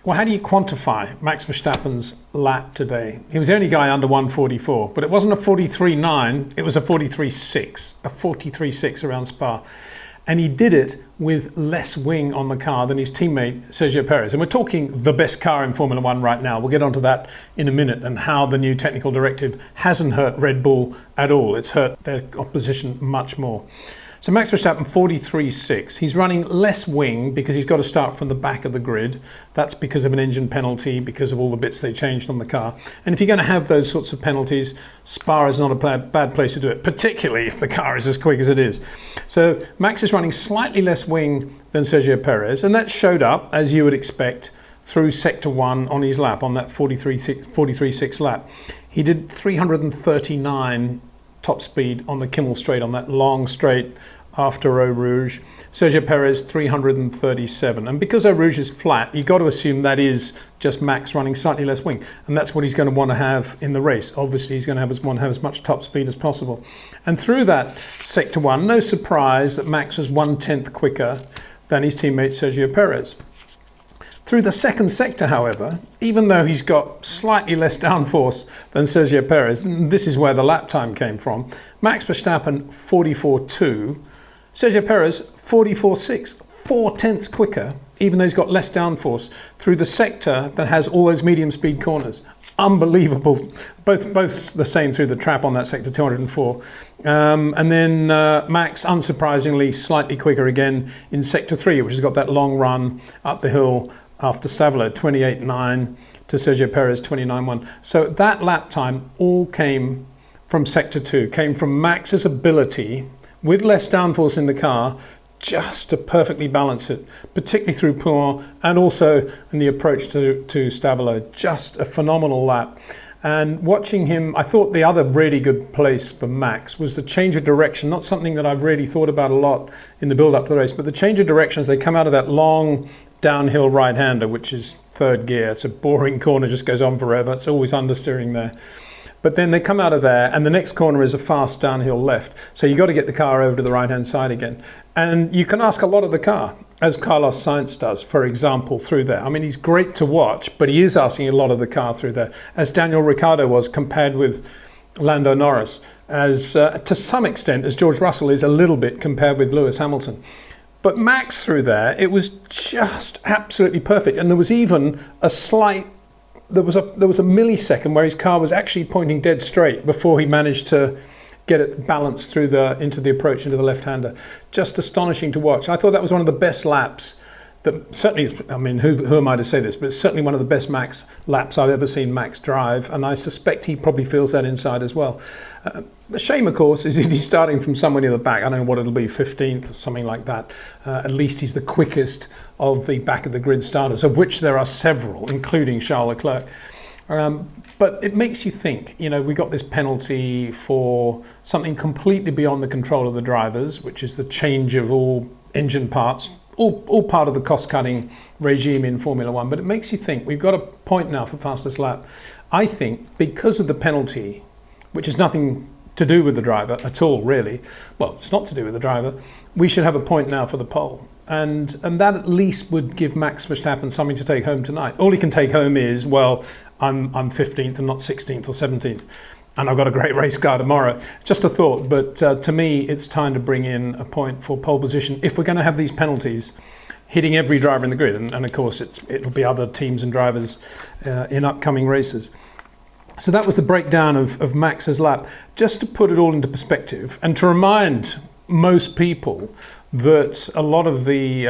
Well, how do you quantify Max Verstappen's lap today? He was the only guy under 144, but it wasn't a 43.9, it was a 43.6, a 43.6 around Spa. And he did it with less wing on the car than his teammate Sergio Perez. And we're talking the best car in Formula One right now. We'll get onto that in a minute and how the new technical directive hasn't hurt Red Bull at all. It's hurt their opposition much more. So Max Verstappen, 43.6. He's running less wing because he's got to start from the back of the grid. That's because of an engine penalty, because of all the bits they changed on the car. And if you're going to have those sorts of penalties, Spa is not a bad place to do it, particularly if the car is as quick as it is. So Max is running slightly less wing than Sergio Perez, and that showed up, as you would expect, through Sector 1 on his lap, on that 43.6 lap. He did 339 top speed on the Kimmel straight, on that long straight after Eau Rouge. Sergio Perez 337, and because Eau Rouge is flat, you've got to assume that is just Max running slightly less wing, and that's what he's going to want to have in the race. Obviously he's going to want to have as much top speed as possible. And through that Sector 1, no surprise that Max was 1/10 quicker than his teammate Sergio Perez. Through the second sector, however, even though he's got slightly less downforce than Sergio Perez, and this is where the lap time came from, Max Verstappen 44.2, Sergio Perez 44.6, 4/10 quicker, even though he's got less downforce through the sector that has all those medium speed corners. Unbelievable. Both the same through the trap on that sector 204. And then Max, unsurprisingly, slightly quicker again in Sector 3, which has got that long run up the hill after Stavola, 28.9 to Sergio Perez, 29.1. So that lap time all came from Sector 2, came from Max's ability, with less downforce in the car, just to perfectly balance it, particularly through Pouhon and also in the approach to Stavola. Just a phenomenal lap. And watching him, I thought the other really good place for Max was the change of direction, not something that I've really thought about a lot in the build-up to the race, but the change of direction as they come out of that long downhill right-hander, which is third gear. It's a boring corner, just goes on forever. It's always understeering there. But then they come out of there, and the next corner is a fast downhill left. So you've got to get the car over to the right-hand side again. And you can ask a lot of the car, as Carlos Sainz does, for example, through there. I mean, he's great to watch, but he is asking a lot of the car through there, as Daniel Ricciardo was compared with Lando Norris, as to some extent, as George Russell is a little bit compared with Lewis Hamilton. But Max through there, it was just absolutely perfect. And there was even a slight, there was a millisecond where his car was actually pointing dead straight before he managed to get it balanced through into the approach into the left-hander. Just astonishing to watch. I thought that was one of the best laps that certainly, I mean, who am I to say this, but it's certainly one of the best Max laps I've ever seen Max drive, and I suspect he probably feels that inside as well. The shame, of course, is he's starting from somewhere near the back. I don't know what it'll be, 15th or something like that. At least he's the quickest of the back of the grid starters, of which there are several, including Charles Leclerc. But it makes you think, you know, we got this penalty for something completely beyond the control of the drivers, which is the change of all engine parts, all part of the cost-cutting regime in Formula One. But it makes you think, we've got a point now for fastest lap. I think because of the penalty, which has nothing to do with the driver at all, really. Well, it's not to do with the driver. We should have a point now for the pole. And that at least would give Max Verstappen something to take home tonight. All he can take home is, well, I'm 15th and not 16th or 17th. And I've got a great race car tomorrow. Just a thought, but to me, it's time to bring in a point for pole position if we're going to have these penalties hitting every driver in the grid. And of course, it'll be other teams and drivers in upcoming races. So that was the breakdown of Max's lap. Just to put it all into perspective and to remind most people that a lot of the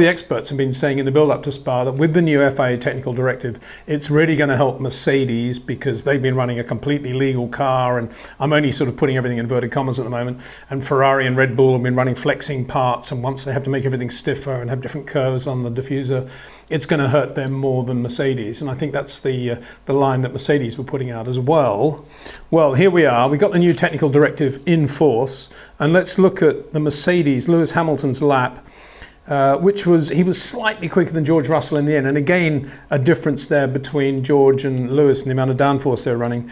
experts have been saying in the build-up to Spa that with the new FIA technical directive, it's really going to help Mercedes because they've been running a completely legal car, and I'm only sort of putting everything in inverted commas at the moment, and Ferrari and Red Bull have been running flexing parts, and once they have to make everything stiffer and have different curves on the diffuser, it's going to hurt them more than Mercedes. And I think that's the line that Mercedes were putting out as well. Well, here we are. We got the new technical directive in force, and let's look at the Mercedes, Lewis Hamilton's lap, which was, he was slightly quicker than George Russell in the end. And again, a difference there between George and Lewis and the amount of downforce they're running.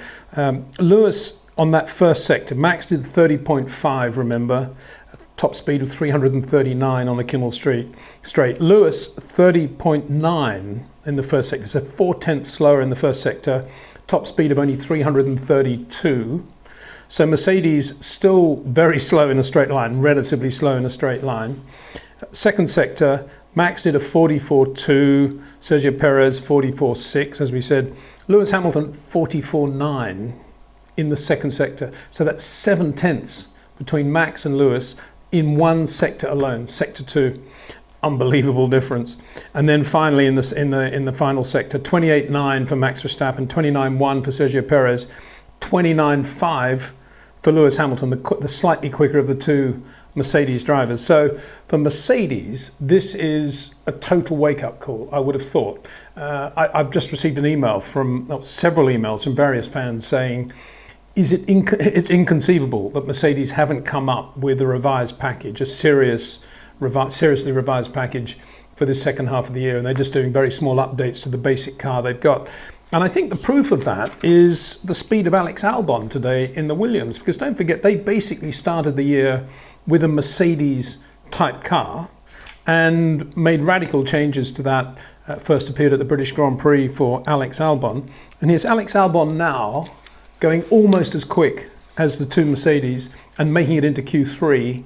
Lewis on that first sector, Max did 30.5, remember, top speed of 339 on the Kimmel straight. Lewis 30.9 in the first sector. So 4/10 slower in the first sector, top speed of only 332. So Mercedes still very slow in a straight line, relatively slow in a straight line. Second sector, Max did a 44.2, Sergio Perez 44.6, as we said. Lewis Hamilton 44.9 in the second sector. So that's 7/10 between Max and Lewis in one sector alone, sector 2. Unbelievable difference. And then finally in the final sector, 28.9 for Max Verstappen, 29.1 for Sergio Perez, 29.5 for Lewis Hamilton, the slightly quicker of the two Mercedes drivers. So for Mercedes, this is a total wake-up call, I would have thought. I've just received an email several emails from various fans saying, it's inconceivable that Mercedes haven't come up with a revised package, a seriously revised package for this second half of the year, and they're just doing very small updates to the basic car they've got. And I think the proof of that is the speed of Alex Albon today in the Williams, because don't forget, they basically started the year with a Mercedes type car and made radical changes to that. First appeared at the British Grand Prix for Alex Albon, and here's Alex Albon now going almost as quick as the two Mercedes and making it into Q3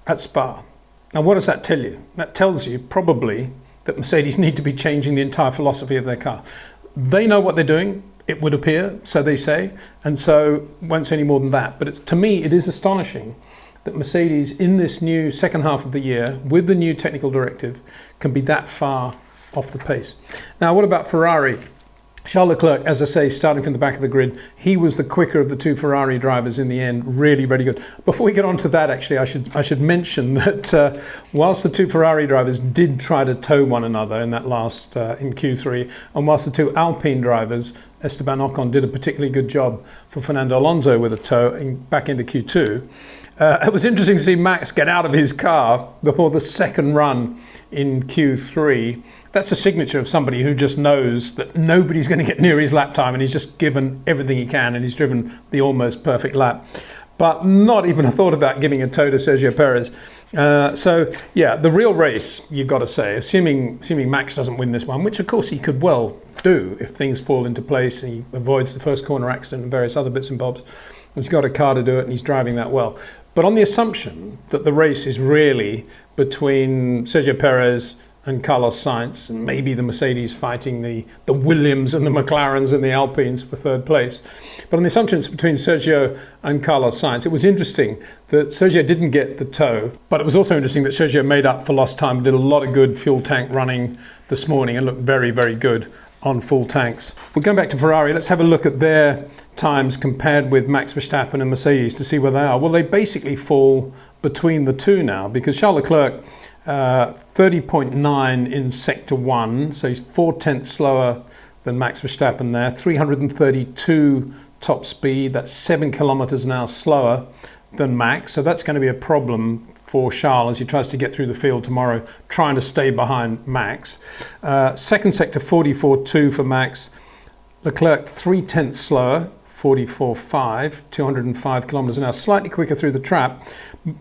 at Spa. Now what does that tell you? That tells you probably that Mercedes need to be changing the entire philosophy of their car. They know what they're doing, it would appear, so they say, and so won't say any more than that. But to me, it is astonishing that Mercedes, in this new second half of the year, with the new technical directive, can be that far off the pace. Now, what about Ferrari? Charles Leclerc, as I say, starting from the back of the grid, he was the quicker of the two Ferrari drivers in the end. Really, really good. Before we get on to that, actually, I should mention that whilst the two Ferrari drivers did try to tow one another in that last in Q3, and whilst the two Alpine drivers, Esteban Ocon, did a particularly good job for Fernando Alonso with a tow back into Q2, it was interesting to see Max get out of his car before the second run in Q3. That's a signature of somebody who just knows that nobody's going to get near his lap time, and he's just given everything he can, and he's driven the almost perfect lap. But not even a thought about giving a tow to Sergio Perez. So yeah, the real race, you've got to say, assuming Max doesn't win this one, which of course he could well do if things fall into place and he avoids the first corner accident and various other bits and bobs. He's got a car to do it and he's driving that well. But on the assumption that the race is really between Sergio Perez and Carlos Sainz, and maybe the Mercedes fighting the Williams and the McLarens and the Alpines for third place. But on the assumption it's between Sergio and Carlos Sainz, it was interesting that Sergio didn't get the tow, but it was also interesting that Sergio made up for lost time, did a lot of good fuel tank running this morning and looked very, very good on full tanks. We're going back to Ferrari. Let's have a look at their times compared with Max Verstappen and Mercedes to see where they are. Well, they basically fall between the two now, because Charles Leclerc 30.9 in sector 1, so he's 4/10 slower than Max Verstappen there. 332 top speed, that's 7 kilometers an hour slower than Max, so that's going to be a problem for Charles as he tries to get through the field tomorrow, trying to stay behind Max. Second sector 44.2 for Max. Leclerc 3/10 slower, 44.5, 205 kilometers an hour, slightly quicker through the trap,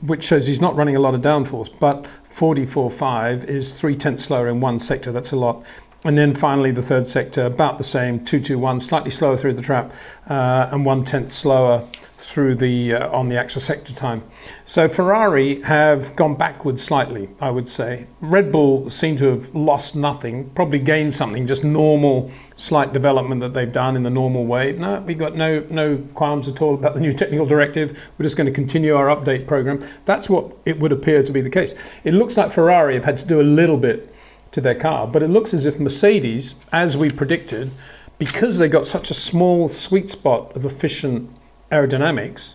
which shows he's not running a lot of downforce, but 44.5 is 3/10 slower in one sector. That's a lot. And then finally the third sector, about the same, 221, slightly slower through the trap, and 1/10 slower through the on the actual sector time. So Ferrari have gone backwards slightly, I would say. Red Bull seem to have lost nothing, probably gained something, just normal slight development that they've done in the normal way. No, we got no qualms at all about the new technical directive. We're just going to continue our update program. That's what it would appear to be the case. It looks like Ferrari have had to do a little bit to their car, but it looks as if Mercedes, as we predicted, because they got such a small sweet spot of efficient aerodynamics,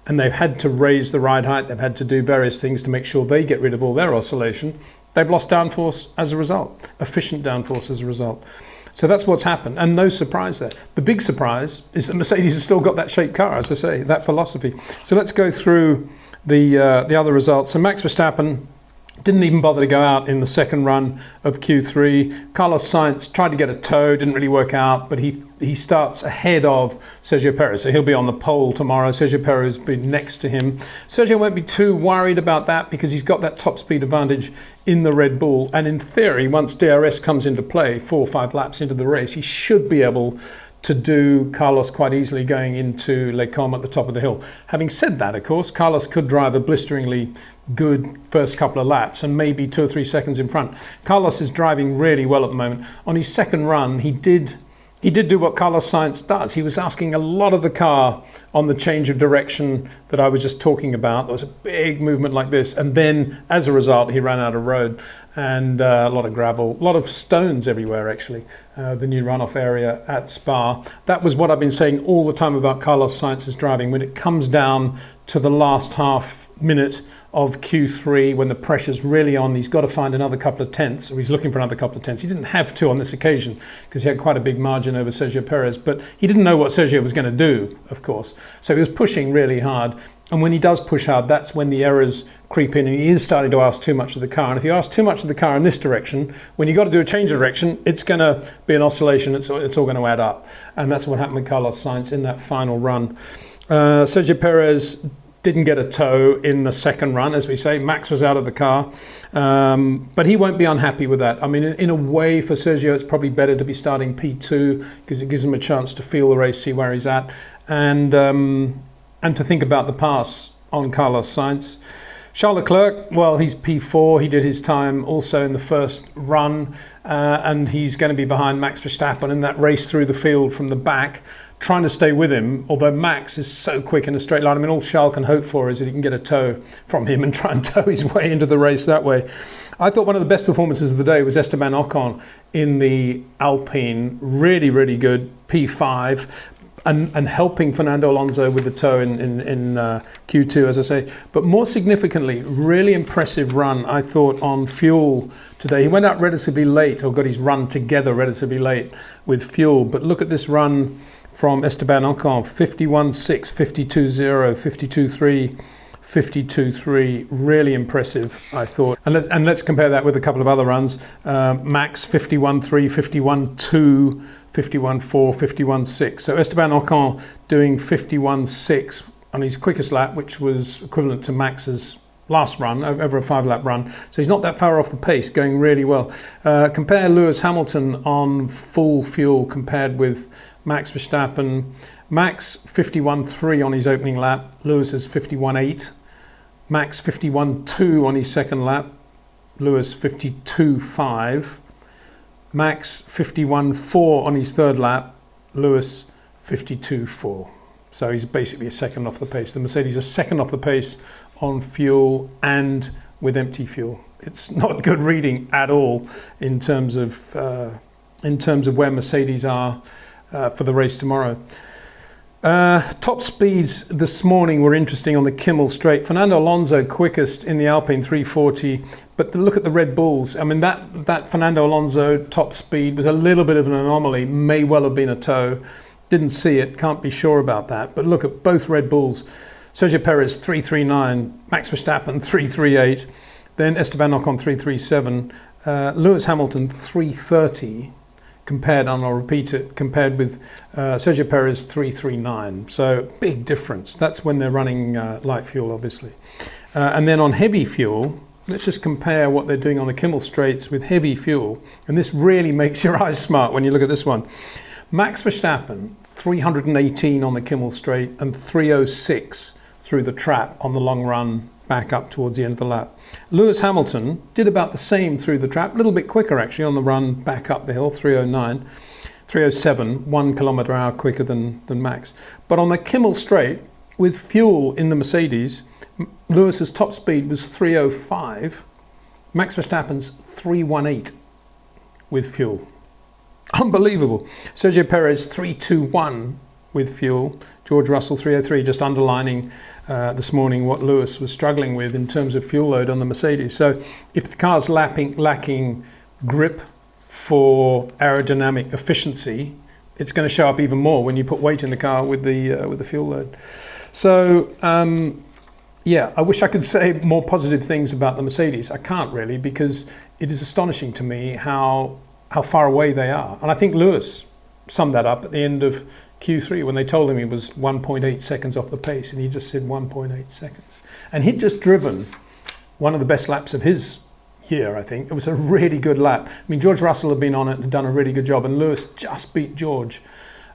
and they've had to raise the ride height, they've had to do various things to make sure they get rid of all their oscillation, they've lost downforce as a result, efficient downforce as a result. So that's what's happened, and no surprise there. The big surprise is that Mercedes has still got that shaped car, as I say, that philosophy. So let's go through the other results. So Max Verstappen didn't even bother to go out in the second run of Q3. Carlos Sainz tried to get a tow, didn't really work out, but he he starts ahead of Sergio Perez. So he'll be on the pole tomorrow. Sergio Perez will be next to him. Sergio won't be too worried about that because he's got that top speed advantage in the Red Bull. And in theory, once DRS comes into play, 4 or 5 laps into the race, he should be able to do Carlos quite easily going into Les Combes at the top of the hill. Having said that, of course, Carlos could drive a blisteringly good first couple of laps and maybe 2 or 3 seconds in front. Carlos is driving really well at the moment. On his second run, he did do what Carlos Sainz does. He was asking a lot of the car on the change of direction that I was just talking about. There was a big movement like this, and then as a result, he ran out of road and a lot of gravel, a lot of stones everywhere actually, the new runoff area at Spa. That was what I've been saying all the time about Carlos Sainz's driving. When it comes down to the last half minute of Q3, when the pressure's really on, he's got to find another couple of tenths, or he's looking for another couple of tenths. He didn't have to on this occasion because he had quite a big margin over Sergio Perez, but he didn't know what Sergio was going to do, of course. So he was pushing really hard. And when he does push hard, that's when the errors creep in and he is starting to ask too much of the car. And if you ask too much of the car in this direction, when you've got to do a change of direction, it's going to be an oscillation. It's all going to add up. And that's what happened with Carlos Sainz in that final run. Sergio Perez didn't get a tow in the second run, as we say. Max was out of the car. But he won't be unhappy with that. I mean, in a way, for Sergio, it's probably better to be starting P2 because it gives him a chance to feel the race, see where he's at, and to think about the pass on Carlos Sainz. Charles Leclerc, well, he's P4. He did his time also in the first run, and he's going to be behind Max Verstappen in that race through the field from the back, trying to stay with him, although Max is so quick in a straight line. I mean, all Charles can hope for is that he can get a tow from him and try and tow his way into the race that way. I thought one of the best performances of the day was Esteban Ocon in the Alpine. Really, really good, P5. And helping Fernando Alonso with the tow in Q2, as I say. But more significantly, really impressive run, I thought, on fuel today. He went out relatively late, or got his run together relatively late with fuel. But look at this run from Esteban Ocon, 51.6, 52.0, 52.3, 52.3. Really impressive, I thought. And let's compare that with a couple of other runs. Max, 51.3, 51.2, 51.4, 51.6. So Esteban Ocon doing 51.6 on his quickest lap, which was equivalent to Max's last run, over a 5-lap run. So he's not that far off the pace, going really well. Compare Lewis Hamilton on full fuel compared with Max Verstappen. Max 51.3 on his opening lap. Lewis is 51.8. Max 51.2 on his second lap. Lewis 52.5. Max 51.4 on his third lap, Lewis 52.4. So he's basically a second off the pace. The Mercedes are second off the pace on fuel and with empty fuel. It's not good reading at all in terms of where Mercedes are for the race tomorrow. Top speeds this morning were interesting on the Kimmel Straight. Fernando Alonso quickest in the Alpine 340, but look at the Red Bulls. I mean, that Fernando Alonso top speed was a little bit of an anomaly, may well have been a tow. Didn't see it, can't be sure about that. But look at both Red Bulls. Sergio Perez 339, Max Verstappen 338, then Esteban Ocon 337, Lewis Hamilton 330. Compared, and I'll repeat it, compared with Sergio Perez 339. So big difference. That's when they're running light fuel, obviously. And then on heavy fuel, let's just compare what they're doing on the Kimmel Straights with heavy fuel. And this really makes your eyes smart when you look at this one. Max Verstappen, 318 on the Kimmel Straight and 306 through the trap on the long run back up towards the end of the lap. Lewis Hamilton did about the same through the trap, a little bit quicker actually on the run back up the hill, 309, 307, 1 kilometre hour quicker than Max. But on the Kimmel Straight, with fuel in the Mercedes, Lewis's top speed was 305, Max Verstappen's 318 with fuel. Unbelievable. Sergio Perez 321 with fuel. George Russell 303, just underlining this morning what Lewis was struggling with in terms of fuel load on the Mercedes. So if the car's lacking grip for aerodynamic efficiency, it's going to show up even more when you put weight in the car with the fuel load. So yeah, I wish I could say more positive things about the Mercedes. I can't really, because it is astonishing to me how far away they are. And I think Lewis summed that up at the end of Q3 when they told him he was 1.8 seconds off the pace, and he just said 1.8 seconds. And he'd just driven one of the best laps of his year, I think. It was a really good lap. I mean, George Russell had been on it and done a really good job, and Lewis just beat George.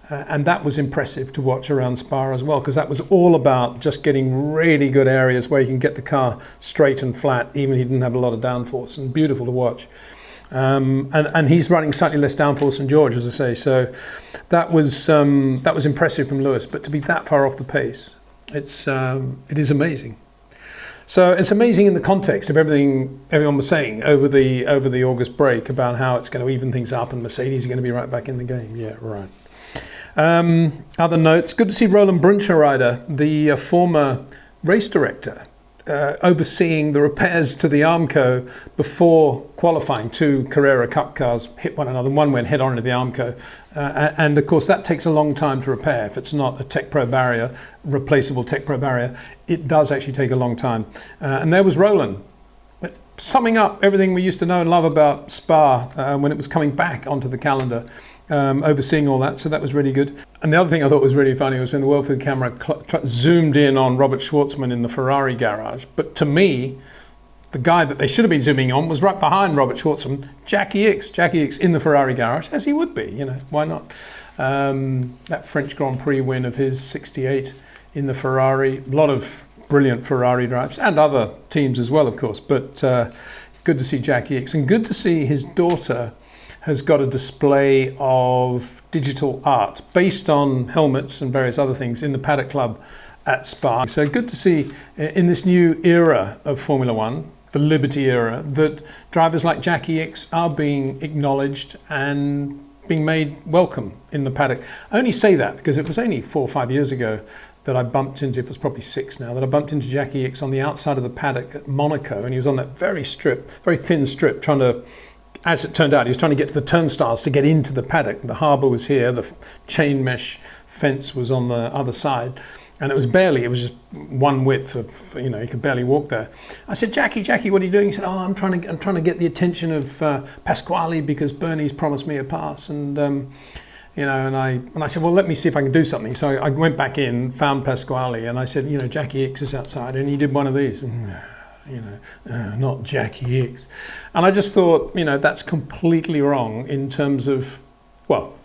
And that was impressive to watch around Spa as well, because that was all about just getting really good areas where you can get the car straight and flat, even if he didn't have a lot of downforce, and beautiful to watch. And he's running slightly less downforce than George, as I say. So that was impressive from Lewis. But to be that far off the pace, it is amazing. So it's amazing in the context of everything everyone was saying over the August break about how it's going to even things up and Mercedes are going to be right back in the game. Yeah, right. Other notes, good to see Roland Brunscheider, the former race director, overseeing the repairs to the Armco before qualifying. Two Carrera Cup cars hit one another, one went head on into the Armco, and of course that takes a long time to repair. If it's not a Tech Pro barrier, replaceable Tech Pro barrier, it does actually take a long time. And there was Roland, summing up everything we used to know and love about Spa when it was coming back onto the calendar. Overseeing all that, so that was really good. And the other thing I thought was really funny was when the World Food camera zoomed in on Robert Schwartzman in the Ferrari garage. But to me, the guy that they should have been zooming on was right behind Robert Schwartzman, Jackie Ickx in the Ferrari garage, as he would be, why not? That French Grand Prix win of his, 68 in the Ferrari, a lot of brilliant Ferrari drives, and other teams as well, of course, but good to see Jackie Ickx, and good to see his daughter has got a display of digital art based on helmets and various other things in the Paddock Club at Spa. So good to see in this new era of Formula One, the Liberty era, that drivers like Jackie Ickx are being acknowledged and being made welcome in the paddock. I only say that because it was only 4 or 5 years ago that I bumped into, it was probably 6 now, that I bumped into Jackie Ickx on the outside of the paddock at Monaco, and he was on that very thin strip, trying to, as it turned out, he was trying to get to the turnstiles to get into the paddock. The harbour was here, the chain mesh fence was on the other side, and it was just one width of, you could barely walk there. I said, Jackie, what are you doing? He said, I'm trying to get the attention of Pasquale because Bernie's promised me a pass, and and I said, well, let me see if I can do something. So I went back in, found Pasquale, and I said, Jackie Ickx is outside, and he did one of these. Not Jackie Ickx. And I just thought, that's completely wrong in terms of,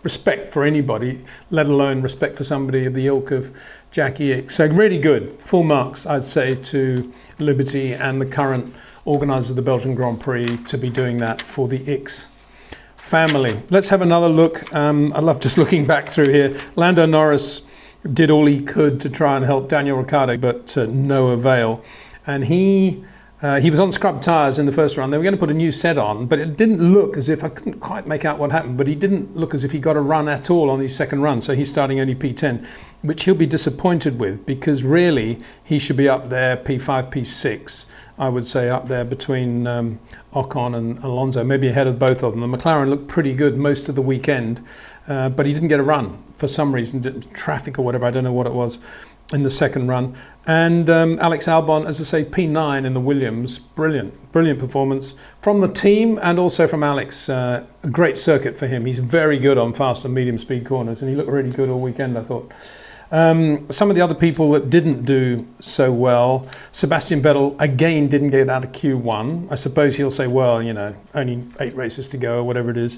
respect for anybody, let alone respect for somebody of the ilk of Jackie Ickx. So really good, full marks, I'd say, to Liberty and the current organisers of the Belgian Grand Prix to be doing that for the Ickx family. Let's have another look. I love just looking back through here. Lando Norris did all he could to try and help Daniel Ricciardo, but no avail. And he was on scrub tyres in the first run. They were going to put a new set on, but it didn't look as if, I couldn't quite make out what happened, but he didn't look as if he got a run at all on his second run. So he's starting only P10, which he'll be disappointed with, because really he should be up there, P5, P6, I would say, up there between Ocon and Alonso, maybe ahead of both of them. The McLaren looked pretty good most of the weekend, but he didn't get a run for some reason, traffic or whatever, I don't know what it was, in the second run. And Alex Albon, as I say, P9 in the Williams, brilliant performance from the team and also from Alex. A great circuit for him. He's very good on fast and medium speed corners, and he looked really good all weekend, I thought. Some of the other people that didn't do so well, Sebastian Vettel again didn't get out of Q1. I suppose he'll say, well, only 8 races to go or whatever it is.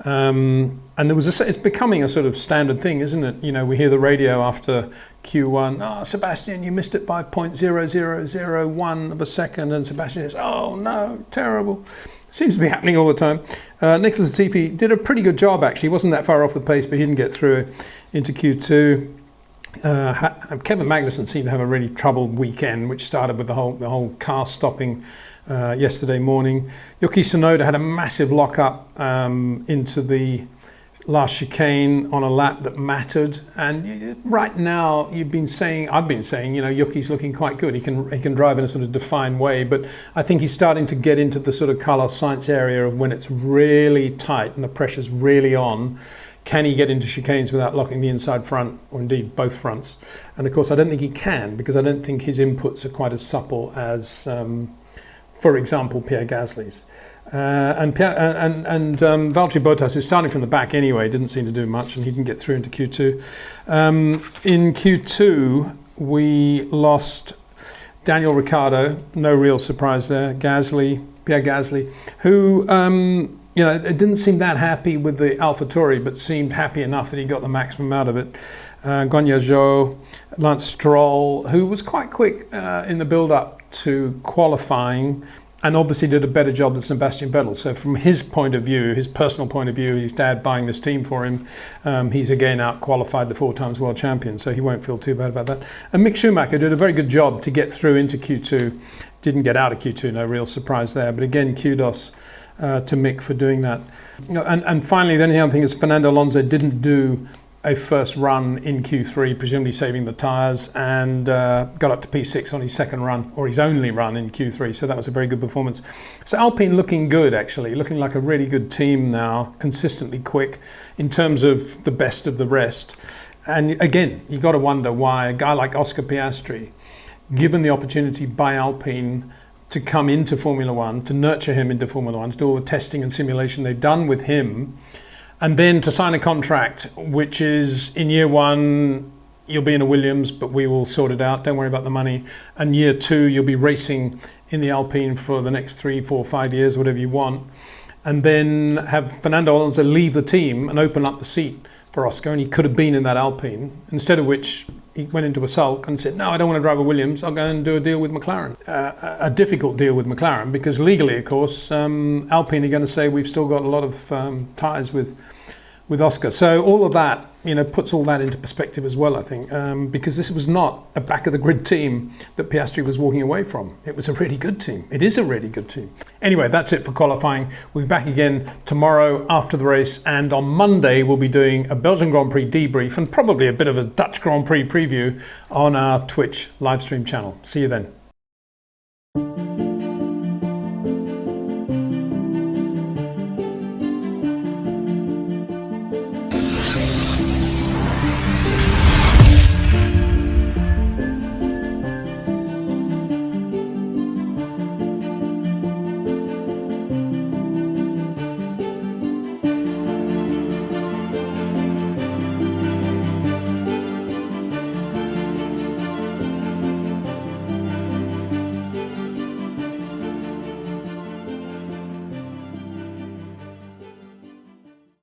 And there was it's becoming a sort of standard thing, isn't it? We hear the radio after Q1, Sebastian, you missed it by 0.0001 of a second, and Sebastian says, oh no, terrible. Seems to be happening all the time. Nicholas Latifi did a pretty good job, actually. He wasn't that far off the pace, but he didn't get through into Q2. Kevin Magnussen seemed to have a really troubled weekend, which started with the whole car stopping yesterday morning. Yuki Tsunoda had a massive lock-up into the last chicane on a lap that mattered, and right now I've been saying, Yuki's looking quite good. He can drive in a sort of defined way, but I think he's starting to get into the sort of Carlos Sainz area of when it's really tight and the pressure's really on. Can he get into chicanes without locking the inside front, or indeed both fronts? And of course I don't think he can, because I don't think his inputs are quite as supple as, for example, Pierre Gasly's. Valtteri Bottas is starting from the back anyway, didn't seem to do much, and he didn't get through into Q2. In Q2, we lost Daniel Ricciardo, no real surprise there. Pierre Gasly, who it didn't seem that happy with the AlphaTauri, but seemed happy enough that he got the maximum out of it. Guanyu Zhou, Lance Stroll, who was quite quick in the build-up to qualifying, and obviously did a better job than Sebastian Vettel. So from his point of view, his personal point of view, his dad buying this team for him, he's again out-qualified the 4 times world champion, so he won't feel too bad about that. And Mick Schumacher did a very good job to get through into Q2. Didn't get out of Q2, no real surprise there. But again, kudos to Mick for doing that. And finally, the only other thing is Fernando Alonso didn't do a first run in Q3, presumably saving the tyres, and got up to P6 on his second run, or his only run in Q3, so that was a very good performance. So Alpine looking good, actually, looking like a really good team now, consistently quick in terms of the best of the rest. And again, you got to wonder why a guy like Oscar Piastri, given the opportunity by Alpine to come into Formula One, to nurture him into Formula One, to do all the testing and simulation they've done with him, and then to sign a contract which is, in year 1, you'll be in a Williams, but we will sort it out, don't worry about the money. And year 2, you'll be racing in the Alpine for the next 3, 4, 5 years, whatever you want. And then have Fernando Alonso leave the team and open up the seat for Oscar, and he could have been in that Alpine, instead of which he went into a sulk and said, no, I don't want to drive a Williams, I'll go and do a deal with McLaren. A difficult deal with McLaren, because legally, of course, Alpine are going to say we've still got a lot of ties with Oscar. So all of that, puts all that into perspective as well, I think, because this was not a back-of-the-grid team that Piastri was walking away from. It was a really good team. It is a really good team. Anyway, that's it for qualifying. We'll be back again tomorrow after the race, and on Monday we'll be doing a Belgian Grand Prix debrief and probably a bit of a Dutch Grand Prix preview on our Twitch live stream channel. See you then.